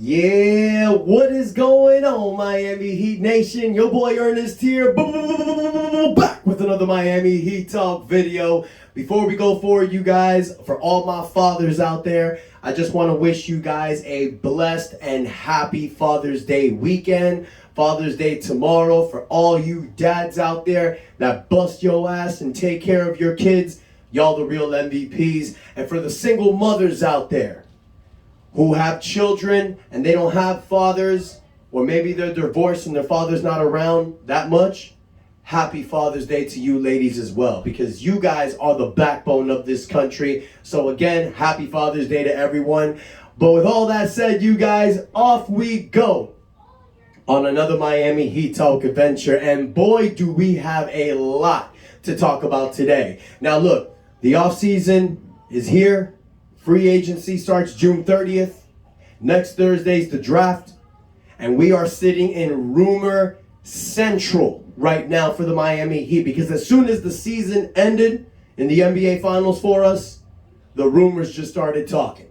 Yeah, what is going on, Miami Heat Nation? Your boy Ernest here, back with another Miami Heat Talk video. Before we go forward, you guys, for all my fathers out there, I just want to wish you guys a blessed and happy Father's Day weekend. Father's Day tomorrow for all you dads out there that bust your ass and take care of your kids. Y'all the real MVPs. And for the single mothers out there who have children and they don't have fathers, or maybe they're divorced and their father's not around that much, happy Father's Day to you ladies as well, because you guys are the backbone of this country. So again, happy Father's Day to everyone. But with all that said, you guys, off we go on another Miami Heat Talk adventure. And boy, do we have a lot to talk about today. Now look, the offseason is here. Free agency starts June 30th. Next Thursday's the draft. And we are sitting in rumor central right now for the Miami Heat, because as soon as the season ended in the NBA Finals for us, the rumors just started talking.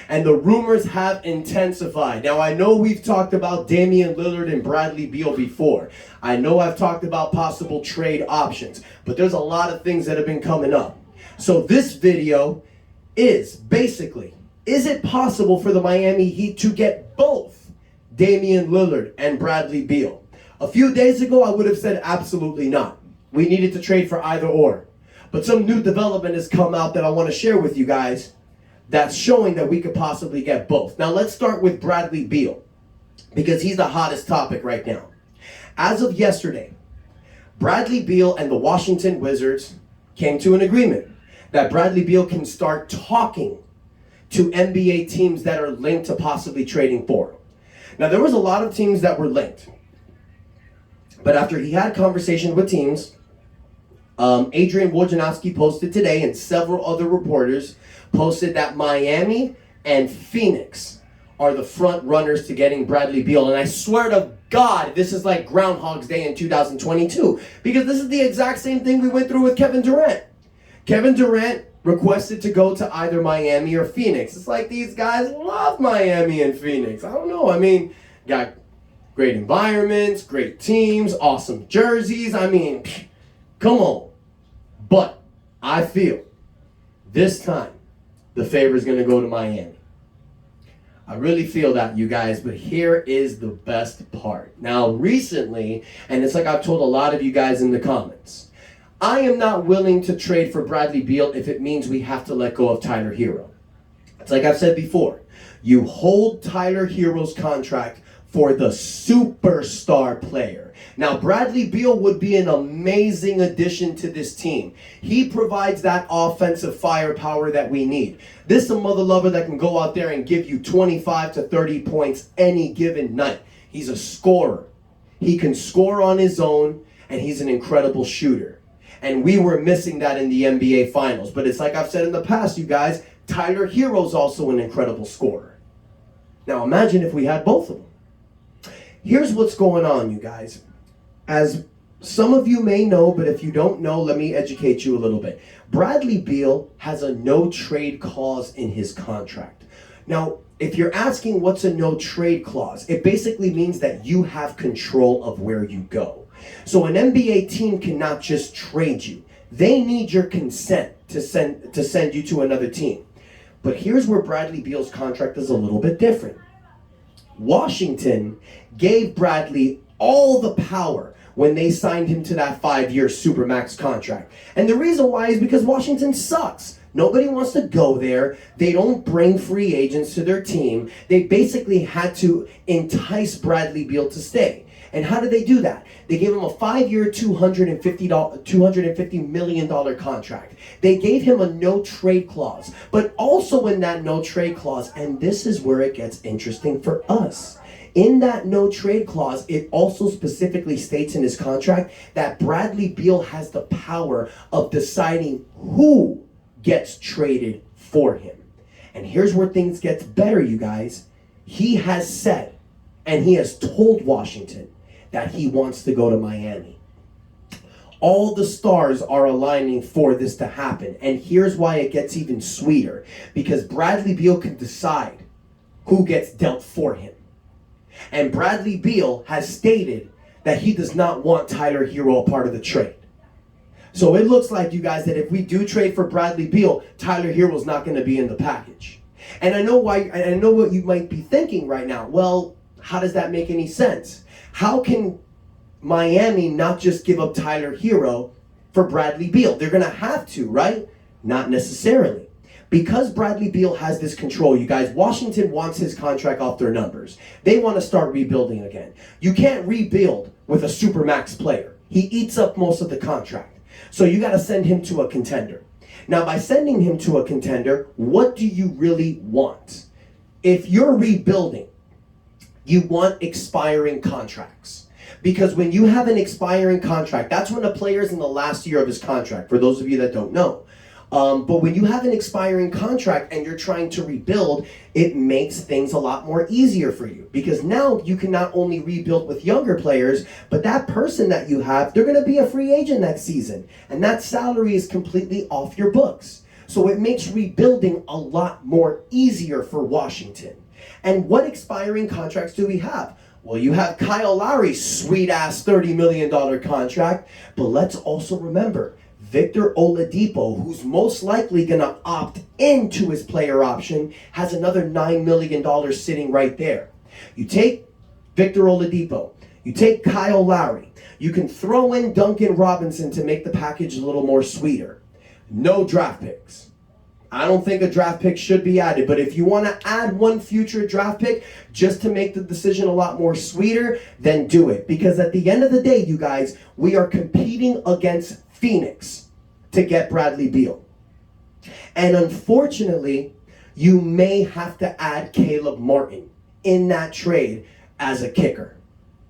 And the rumors have intensified. Now, I know we've talked about Damian Lillard and Bradley Beal before. I know I've talked about possible trade options, but there's a lot of things that have been coming up. So this video is basically, is it possible for the Miami Heat to get both Damian Lillard and Bradley Beal? A few days ago, I would have said absolutely not. We needed to trade for either or. But some new development has come out that I want to share with you guys that's showing that we could possibly get both. Now, let's start with Bradley Beal, because he's the hottest topic right now. As of yesterday, Bradley Beal and the Washington Wizards came to an agreement that Bradley Beal can start talking to NBA teams that are linked to possibly trading for him. Now, there was a lot of teams that were linked. But after he had conversations with teams, Adrian Wojnarowski posted today, and several other reporters posted, that Miami and Phoenix are the front runners to getting Bradley Beal. And I swear to God, this is like Groundhog's Day in 2022, because this is the exact same thing we went through with Kevin Durant. Kevin Durant requested to go to either Miami or Phoenix. It's like these guys love Miami and Phoenix. I don't know. I mean, got great environments, great teams, awesome jerseys. I mean, come on. But I feel this time the favor is going to go to Miami. I really feel that, you guys, but here is the best part. Now, recently, and it's like I've told a lot of you guys in the comments, I am not willing to trade for Bradley Beal if it means we have to let go of Tyler Hero. It's like I've said before, you hold Tyler Hero's contract for the superstar player. Now, Bradley Beal would be an amazing addition to this team. He provides that offensive firepower that we need. This is a mother lover that can go out there and give you 25 to 30 points any given night. He's a scorer. He can score on his own, and he's an incredible shooter. And we were missing that in the NBA Finals. But it's like I've said in the past, you guys, Tyler Hero's also an incredible scorer. Now, imagine if we had both of them. Here's what's going on, you guys. As some of you may know, but if you don't know, let me educate you a little bit. Bradley Beal has a no-trade clause in his contract. Now, if you're asking what's a no-trade clause, it basically means that you have control of where you go. So an NBA team cannot just trade you. They need your consent to send you to another team. But here's where Bradley Beal's contract is a little bit different. Washington gave Bradley all the power when they signed him to that 5-year Supermax contract. And the reason why is because Washington sucks. Nobody wants to go there. They don't bring free agents to their team. They basically had to entice Bradley Beal to stay. And how did they do that? They gave him a 5-year, $250 million contract. They gave him a no-trade clause. But also in that no-trade clause, and this is where it gets interesting for us, in that no-trade clause, it also specifically states in his contract that Bradley Beal has the power of deciding who gets traded for him. And here's where things get better, you guys. He has said, and he has told Washington, that he wants to go to Miami. All the stars are aligning for this to happen. And here's why it gets even sweeter. Because Bradley Beal can decide who gets dealt for him. And Bradley Beal has stated that he does not want Tyler Hero a part of the trade. So it looks like, you guys, that if we do trade for Bradley Beal, Tyler Hero's not going to be in the package. And I know what you might be thinking right now. Well, how does that make any sense? How can Miami not just give up Tyler Hero for Bradley Beal? They're going to have to, right? Not necessarily. Because Bradley Beal has this control, you guys, Washington wants his contract off their numbers. They want to start rebuilding again. You can't rebuild with a supermax player. He eats up most of the contract. So you got to send him to a contender. Now, by sending him to a contender, what do you really want? If you're rebuilding, you want expiring contracts. Because when you have an expiring contract, that's when a player's in the last year of his contract, for those of you that don't know. But when you have an expiring contract and you're trying to rebuild, it makes things a lot more easier for you. Because now you can not only rebuild with younger players, but that person that you have, they're going to be a free agent next season. And that salary is completely off your books. So it makes rebuilding a lot more easier for Washington. And what expiring contracts do we have? Well, you have Kyle Lowry's sweet-ass $30 million contract. But let's also remember, Victor Oladipo, who's most likely going to opt into his player option, has another $9 million sitting right there. You take Victor Oladipo, you take Kyle Lowry, you can throw in Duncan Robinson to make the package a little more sweeter. No draft picks. I don't think a draft pick should be added, but if you want to add one future draft pick just to make the decision a lot more sweeter, then do it. Because at the end of the day, you guys, we are competing against Phoenix to get Bradley Beal. And unfortunately, you may have to add Caleb Martin in that trade as a kicker.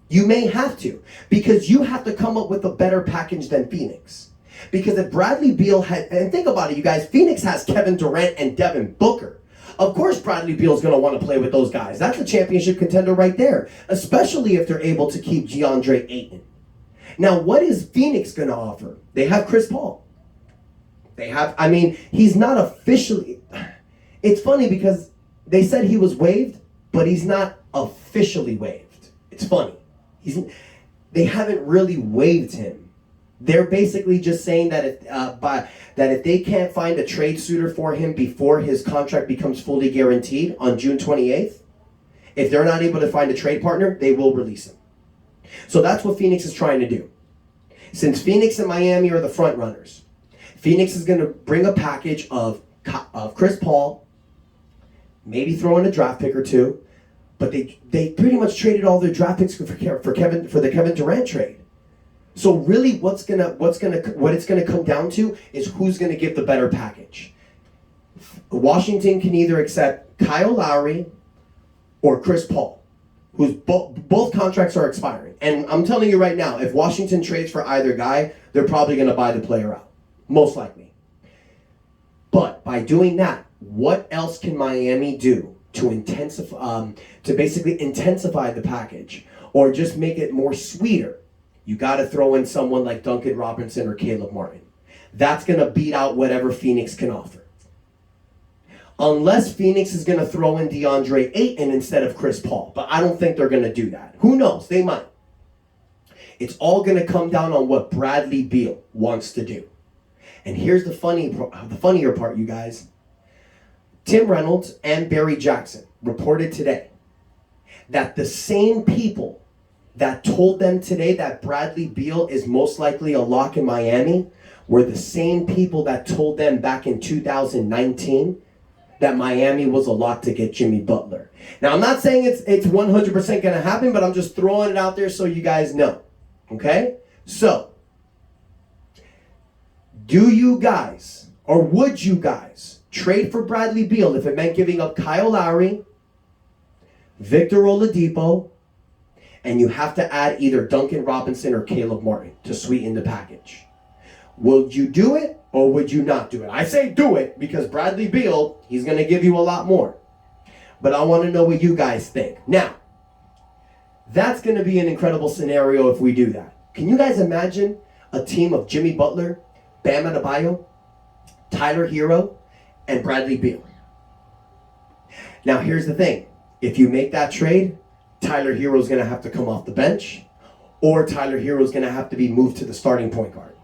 You may have to, because you have to come up with a better package than Phoenix. Because if Bradley Beal had, and think about it, you guys, Phoenix has Kevin Durant and Devin Booker. Of course Bradley Beal's going to want to play with those guys. That's a championship contender right there, especially if they're able to keep DeAndre Ayton. Now, what is Phoenix going to offer? They have Chris Paul. He's not officially, it's funny because they said he was waived, but he's not officially waived. It's funny. They haven't really waived him. They're basically just saying that if they can't find a trade suitor for him before his contract becomes fully guaranteed on June 28th, if they're not able to find a trade partner, they will release him. So that's what Phoenix is trying to do. Since Phoenix and Miami are the front runners, Phoenix is going to bring a package of Chris Paul, maybe throw in a draft pick or two, but they pretty much traded all their draft picks for the Kevin Durant trade. So really, what it's gonna come down to is who's gonna give the better package. Washington can either accept Kyle Lowry or Chris Paul, whose both contracts are expiring. And I'm telling you right now, if Washington trades for either guy, they're probably gonna buy the player out, most likely. But by doing that, what else can Miami do to basically intensify the package or just make it more sweeter? You got to throw in someone like Duncan Robinson or Caleb Martin. That's going to beat out whatever Phoenix can offer. Unless Phoenix is going to throw in DeAndre Ayton instead of Chris Paul. But I don't think they're going to do that. Who knows? They might. It's all going to come down on what Bradley Beal wants to do. And here's the funnier part, you guys. Tim Reynolds and Barry Jackson reported today that the same people that told them today that Bradley Beal is most likely a lock in Miami were the same people that told them back in 2019 that Miami was a lock to get Jimmy Butler. Now, I'm not saying it's 100% going to happen, but I'm just throwing it out there so you guys know. Okay? So, do you guys, or would you guys, trade for Bradley Beal if it meant giving up Kyle Lowry, Victor Oladipo, and you have to add either Duncan Robinson or Caleb Martin to sweeten the package? Would you do it or would you not do it? I say do it because Bradley Beal, he's going to give you a lot more. But I want to know what you guys think. Now, that's going to be an incredible scenario if we do that. Can you guys imagine a team of Jimmy Butler, Bam Adebayo, Tyler Hero, and Bradley Beal? Now, here's the thing. If you make that trade, Tyler Hero's going to have to come off the bench, or Tyler Hero's going to have to be moved to the starting point guard.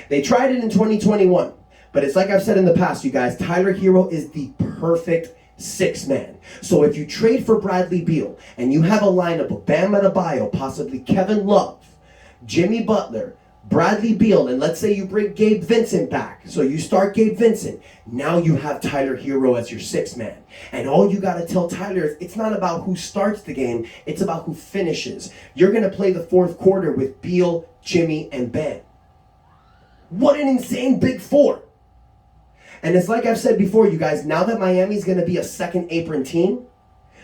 They tried it in 2021, but it's like I've said in the past, you guys, Tyler Hero is the perfect sixth man. So if you trade for Bradley Beal and you have a lineup of Bam Adebayo, possibly Kevin Love, Jimmy Butler, Bradley Beal, and let's say you bring Gabe Vincent back. So you start Gabe Vincent. Now you have Tyler Hero as your sixth man. And all you got to tell Tyler is it's not about who starts the game. It's about who finishes. You're going to play the fourth quarter with Beal, Jimmy, and Bam. What an insane big four. And it's like I've said before, you guys, now that Miami's going to be a second apron team,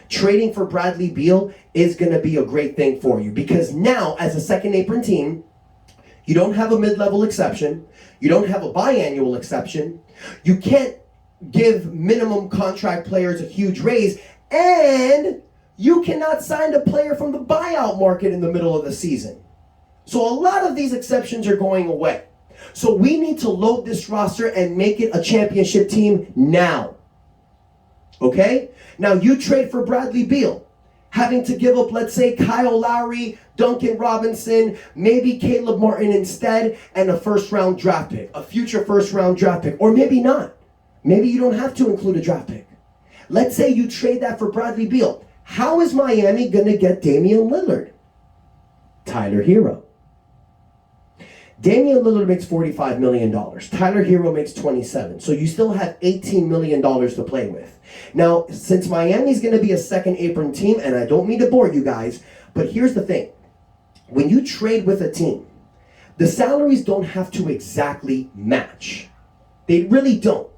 trading for Bradley Beal is going to be a great thing for you. Because now, as a second apron team, you don't have a mid-level exception. You don't have a biannual exception. You can't give minimum contract players a huge raise. And you cannot sign a player from the buyout market in the middle of the season. So a lot of these exceptions are going away. So we need to load this roster and make it a championship team now. Okay? Now you trade for Bradley Beal, having to give up, let's say, Kyle Lowry, Duncan Robinson, maybe Caleb Martin instead, and a first-round draft pick, a future first-round draft pick, or maybe not. Maybe you don't have to include a draft pick. Let's say you trade that for Bradley Beal. How is Miami going to get Damian Lillard? Tyler Hero. Damian Lillard makes $45 million. Tyler Hero makes $27. So you still have $18 million to play with. Now, since Miami's going to be a second apron team, and I don't mean to bore you guys, but here's the thing. When you trade with a team, the salaries don't have to exactly match. They really don't.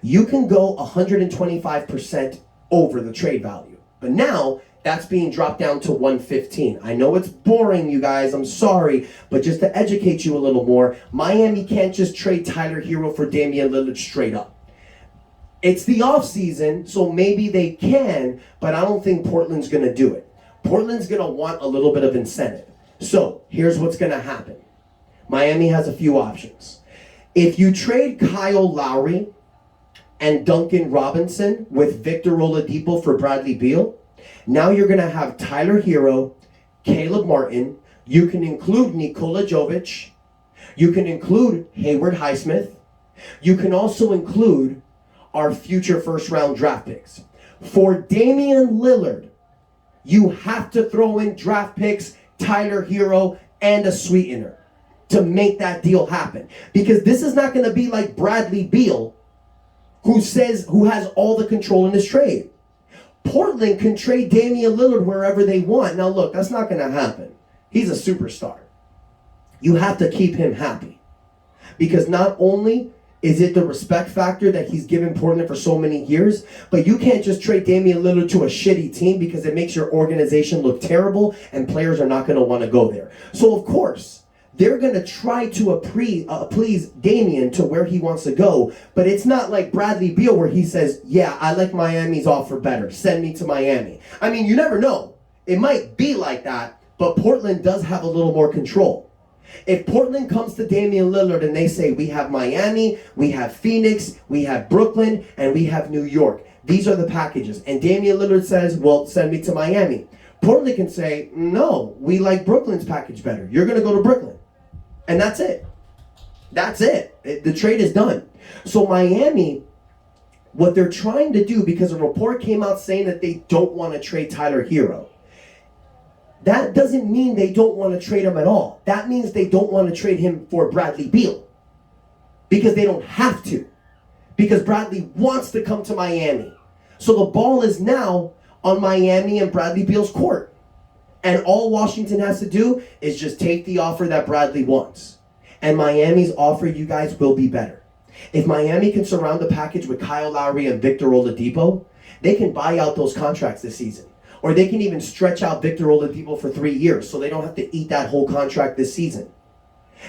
You can go 125% over the trade value. But now, that's being dropped down to 115. I know it's boring, you guys. I'm sorry. But just to educate you a little more, Miami can't just trade Tyler Hero for Damian Lillard straight up. It's the offseason, so maybe they can, but I don't think Portland's going to do it. Portland's going to want a little bit of incentive. So here's what's going to happen. Miami has a few options. If you trade Kyle Lowry and Duncan Robinson with Victor Oladipo for Bradley Beal, now you're going to have Tyler Hero, Caleb Martin. You can include Nikola Jovic. You can include Hayward Highsmith. You can also include our future first-round draft picks. For Damian Lillard, you have to throw in draft picks, Tyler Hero, and a sweetener to make that deal happen. Because this is not going to be like Bradley Beal, who has all the control in this trade. Portland can trade Damian Lillard wherever they want. Now look, that's not going to happen. He's a superstar. You have to keep him happy. Because not only is it the respect factor that he's given Portland for so many years, but you can't just trade Damian Lillard to a shitty team because it makes your organization look terrible and players are not going to want to go there. So of course, they're going to try to please Damian to where he wants to go, but it's not like Bradley Beal where he says, yeah, I like Miami's offer better. Send me to Miami. I mean, you never know. It might be like that, but Portland does have a little more control. If Portland comes to Damian Lillard and they say, we have Miami, we have Phoenix, we have Brooklyn, and we have New York. These are the packages. And Damian Lillard says, well, send me to Miami. Portland can say, no, we like Brooklyn's package better. You're going to go to Brooklyn. And that's it. That's it. The trade is done. So Miami, what they're trying to do, because a report came out saying that they don't want to trade Tyler Hero. That doesn't mean they don't want to trade him at all. That means they don't want to trade him for Bradley Beal. Because they don't have to. Because Bradley wants to come to Miami. So the ball is now on Miami and Bradley Beal's court. And all Washington has to do is just take the offer that Bradley wants. And Miami's offer, you guys, will be better. If Miami can surround the package with Kyle Lowry and Victor Oladipo, they can buy out those contracts this season. Or they can even stretch out Victor Oladipo for 3 years so they don't have to eat that whole contract this season.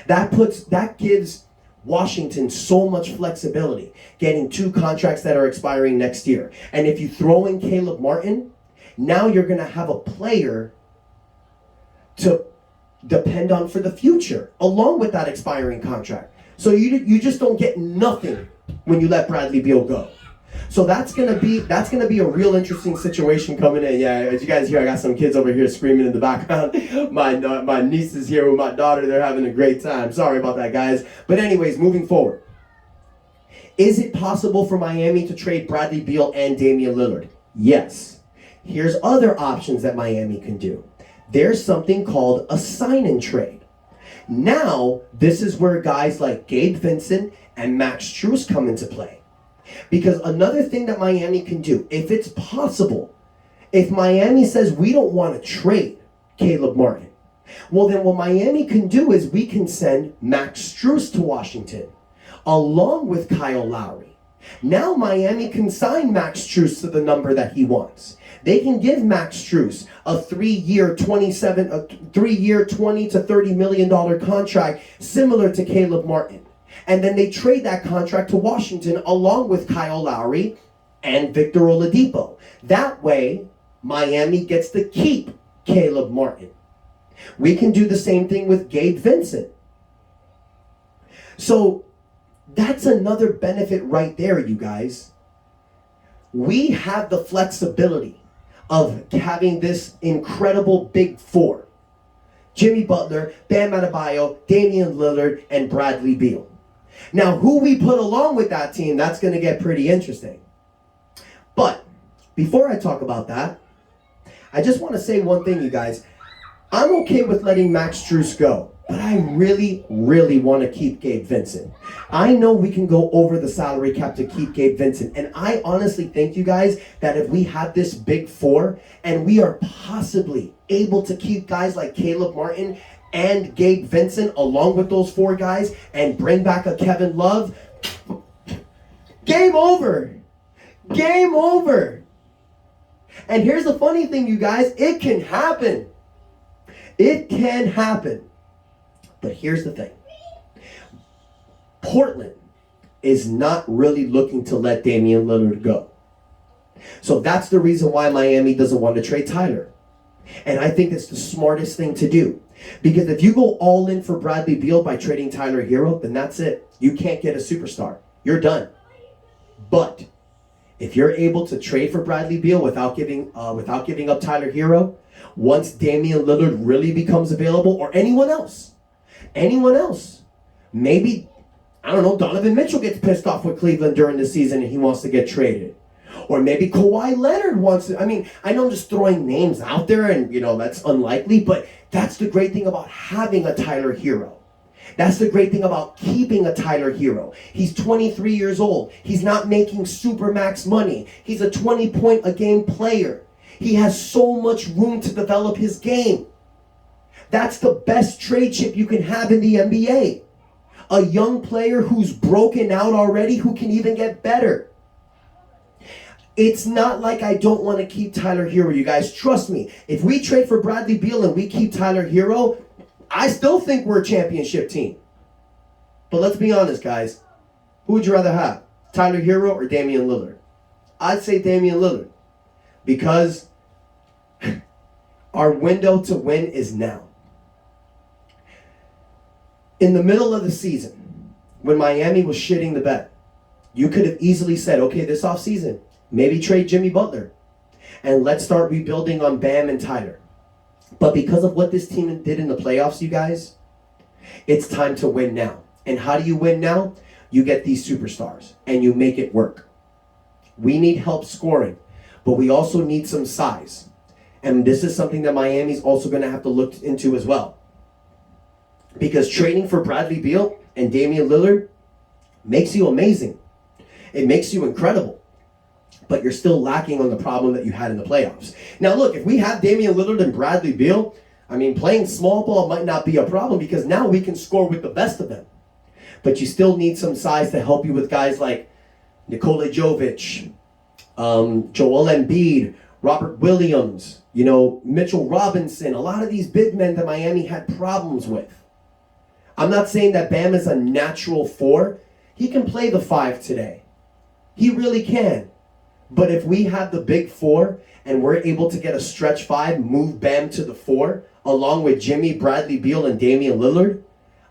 That gives Washington so much flexibility, getting 2 contracts that are expiring next year. And if you throw in Caleb Martin, now you're going to have a player to depend on for the future, along with that expiring contract. So you just don't get nothing when you let Bradley Beal go. So that's gonna be a real interesting situation coming in. Yeah, as you guys hear, I got some kids over here screaming in the background. My niece is here with my daughter. They're having a great time. Sorry about that, guys. But anyways, moving forward. Is it possible for Miami to trade Bradley Beal and Damian Lillard? Yes. Here's other options that Miami can do. There's something called a sign-and trade. Now, this is where guys like Gabe Vincent and Max Strus come into play. Because another thing that Miami can do, if it's possible, if Miami says we don't want to trade Caleb Martin, well then what Miami can do is we can send Max Strus to Washington, along with Kyle Lowry. Now Miami can sign Max Strus to the number that he wants. They can give Max Strus a 3-year, $20 to $30 million contract similar to Caleb Martin. And then they trade that contract to Washington along with Kyle Lowry and Victor Oladipo. That way, Miami gets to keep Caleb Martin. We can do the same thing with Gabe Vincent. So that's another benefit right there, you guys. We have the flexibility of having this incredible big four. Jimmy Butler, Bam Adebayo, Damian Lillard, and Bradley Beal. Now, who we put along with that team, that's going to get pretty interesting. But before I talk about that, I just want to say one thing, you guys. I'm okay with letting Max Strus go, but I really, really want to keep Gabe Vincent. I know we can go over the salary cap to keep Gabe Vincent, and I honestly think, you guys, that if we have this big four and we are possibly able to keep guys like Caleb Martin and Gabe Vincent along with those four guys and bring back a Kevin Love, game over. Game over. And here's the funny thing, you guys, it can happen. It can happen. But here's the thing. Portland is not really looking to let Damian Lillard go. So that's the reason why Miami doesn't want to trade Tyler. And I think it's the smartest thing to do. Because if you go all in for Bradley Beal by trading Tyler Hero, then that's it. You can't get a superstar. You're done. But if you're able to trade for Bradley Beal without giving up Tyler Hero, once Damian Lillard really becomes available, or anyone else, maybe, I don't know, Donovan Mitchell gets pissed off with Cleveland during the season and he wants to get traded. Or maybe Kawhi Leonard wants to. I mean, I know I'm just throwing names out there and, that's unlikely, but that's the great thing about having a Tyler Hero. That's the great thing about keeping a Tyler Hero. He's 23 years old. He's not making super max money. He's a 20-point-a-game player. He has so much room to develop his game. That's the best trade chip you can have in the NBA. A young player who's broken out already, who can even get better. It's not like I don't want to keep Tyler Hero, you guys. Trust me. If we trade for Bradley Beal and we keep Tyler Hero, I still think we're a championship team. But let's be honest, guys. Who would you rather have? Tyler Hero or Damian Lillard? I'd say Damian Lillard. Because our window to win is now. In the middle of the season, when Miami was shitting the bed, you could have easily said, okay, this offseason, maybe trade Jimmy Butler. And let's start rebuilding on Bam and Tyler. But because of what this team did in the playoffs, you guys, it's time to win now. And how do you win now? You get these superstars and you make it work. We need help scoring, but we also need some size. And this is something that Miami's also going to have to look into as well. Because trading for Bradley Beal and Damian Lillard makes you amazing. It makes you incredible. But you're still lacking on the problem that you had in the playoffs. Now look, if we have Damian Lillard and Bradley Beal, playing small ball might not be a problem because now we can score with the best of them. But you still need some size to help you with guys like Nikola Jovic, Joel Embiid, Robert Williams, Mitchell Robinson, a lot of these big men that Miami had problems with. I'm not saying that Bam is a natural 4. He can play the 5 today. He really can. But if we have the big 4 and we're able to get a stretch 5, move Bam to the 4, along with Jimmy, Bradley Beal, and Damian Lillard,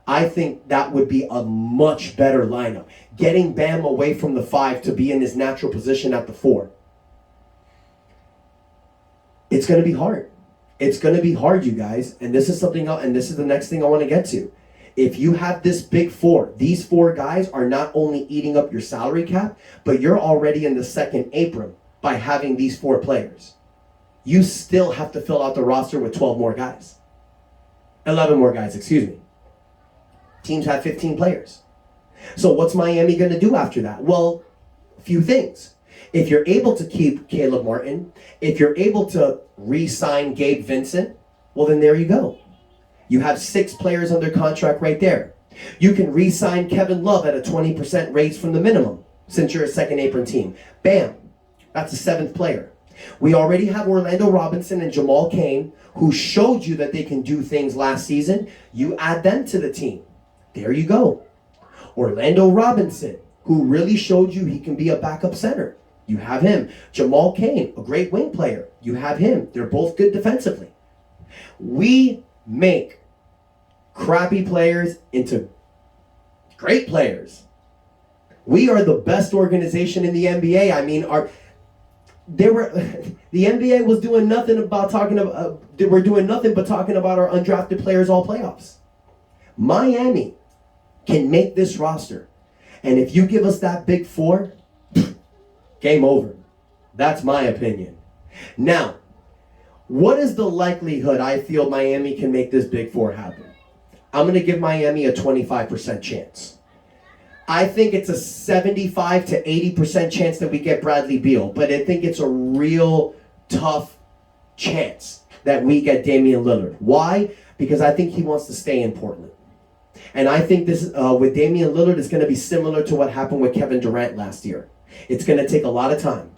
I think that would be a much better lineup. Getting Bam away from the 5 to be in his natural position at the 4. It's going to be hard. It's going to be hard, you guys. And this is something else, and this is the next thing I want to get to. If you have this big 4, these 4 guys are not only eating up your salary cap, but you're already in the second apron by having these 4 players. You still have to fill out the roster with 12 more guys. 11 more guys, excuse me. Teams have 15 players. So what's Miami going to do after that? Well, a few things. If you're able to keep Caleb Martin, if you're able to re-sign Gabe Vincent, well, then there you go. You have 6 players under contract right there. You can re-sign Kevin Love at a 20% raise from the minimum, since you're a second apron team. Bam, that's a 7th player. We already have Orlando Robinson and Jamal Cain, who showed you that they can do things last season. You add them to the team. There you go. Orlando Robinson, who really showed you he can be a backup center. You have him. Jamal Cain, a great wing player. You have him. They're both good defensively. We make crappy players into great players. We are the best organization in the NBA. I mean, the NBA was doing nothing about we're doing nothing but talking about our undrafted players all playoffs. Miami can make this roster. And if you give us that big 4, game over. That's my opinion. Now, what is the likelihood I feel Miami can make this big 4 happen? I'm going to give Miami a 25% chance. I think it's a 75 to 80% chance that we get Bradley Beal, but I think it's a real tough chance that we get Damian Lillard. Why? Because I think he wants to stay in Portland. And I think this with Damian Lillard is going to be similar to what happened with Kevin Durant last year. It's going to take a lot of time.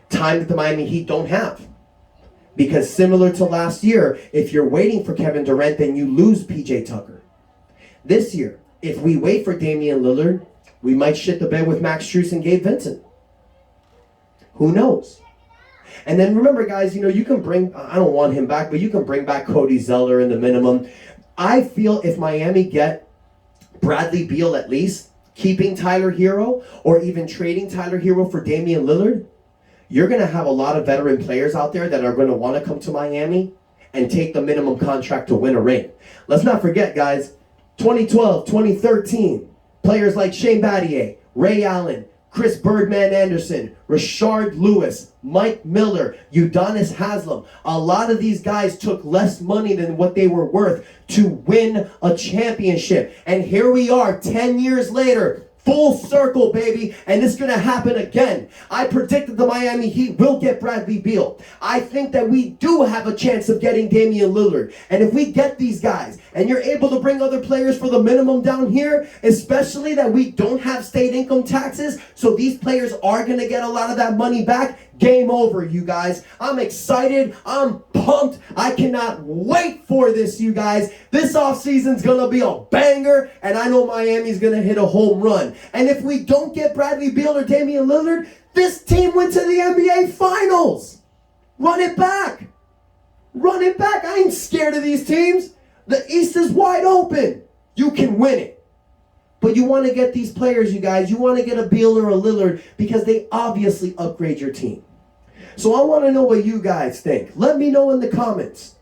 Time that the Miami Heat don't have. Because similar to last year, if you're waiting for Kevin Durant, then you lose PJ Tucker. This year, if we wait for Damian Lillard, we might shit the bed with Max Strus and Gabe Vincent. Who knows? And then remember, guys, you can bring, I don't want him back, but you can bring back Cody Zeller in the minimum. I feel if Miami get Bradley Beal at least, keeping Tyler Hero, or even trading Tyler Hero for Damian Lillard, you're going to have a lot of veteran players out there that are going to want to come to Miami and take the minimum contract to win a ring. Let's not forget, guys, 2012, 2013, players like Shane Battier, Ray Allen, Chris Birdman Anderson, Rashard Lewis, Mike Miller, Udonis Haslem. A lot of these guys took less money than what they were worth to win a championship. And here we are 10 years later, full circle, baby, and it's going to happen again. I predicted the Miami Heat will get Bradley Beal. I think that we do have a chance of getting Damian Lillard. And if we get these guys, and you're able to bring other players for the minimum down here, especially that we don't have state income taxes, so these players are going to get a lot of that money back, game over, you guys. I'm excited. I'm pumped. I cannot wait for this, you guys. This offseason's going to be a banger, and I know Miami's going to hit a home run. And if we don't get Bradley Beal or Damian Lillard, this team went to the NBA Finals. Run it back. Run it back. I ain't scared of these teams. The East is wide open. You can win it. But you want to get these players, you guys. You want to get a Beal or a Lillard because they obviously upgrade your team. So I want to know what you guys think. Let me know in the comments.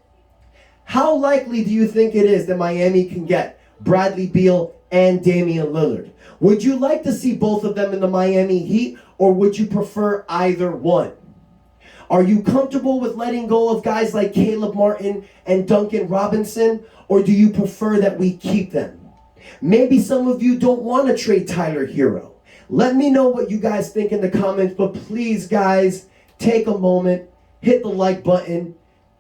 How likely do you think it is that Miami can get Bradley Beal and Damian Lillard? Would you like to see both of them in the Miami Heat, or would you prefer either one? Are you comfortable with letting go of guys like Caleb Martin and Duncan Robinson, or do you prefer that we keep them? Maybe some of you don't want to trade Tyler Hero. Let me know what you guys think in the comments, but please, guys, take a moment, hit the like button,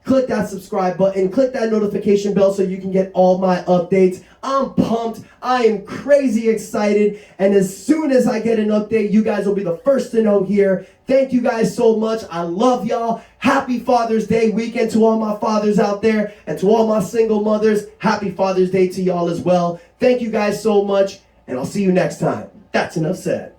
click that subscribe button, click that notification bell so you can get all my updates. I'm pumped. I am crazy excited. And as soon as I get an update, you guys will be the first to know here. Thank you guys so much. I love y'all. Happy Father's Day weekend to all my fathers out there. And to all my single mothers, happy Father's Day to y'all as well. Thank you guys so much. And I'll see you next time. That's enough said.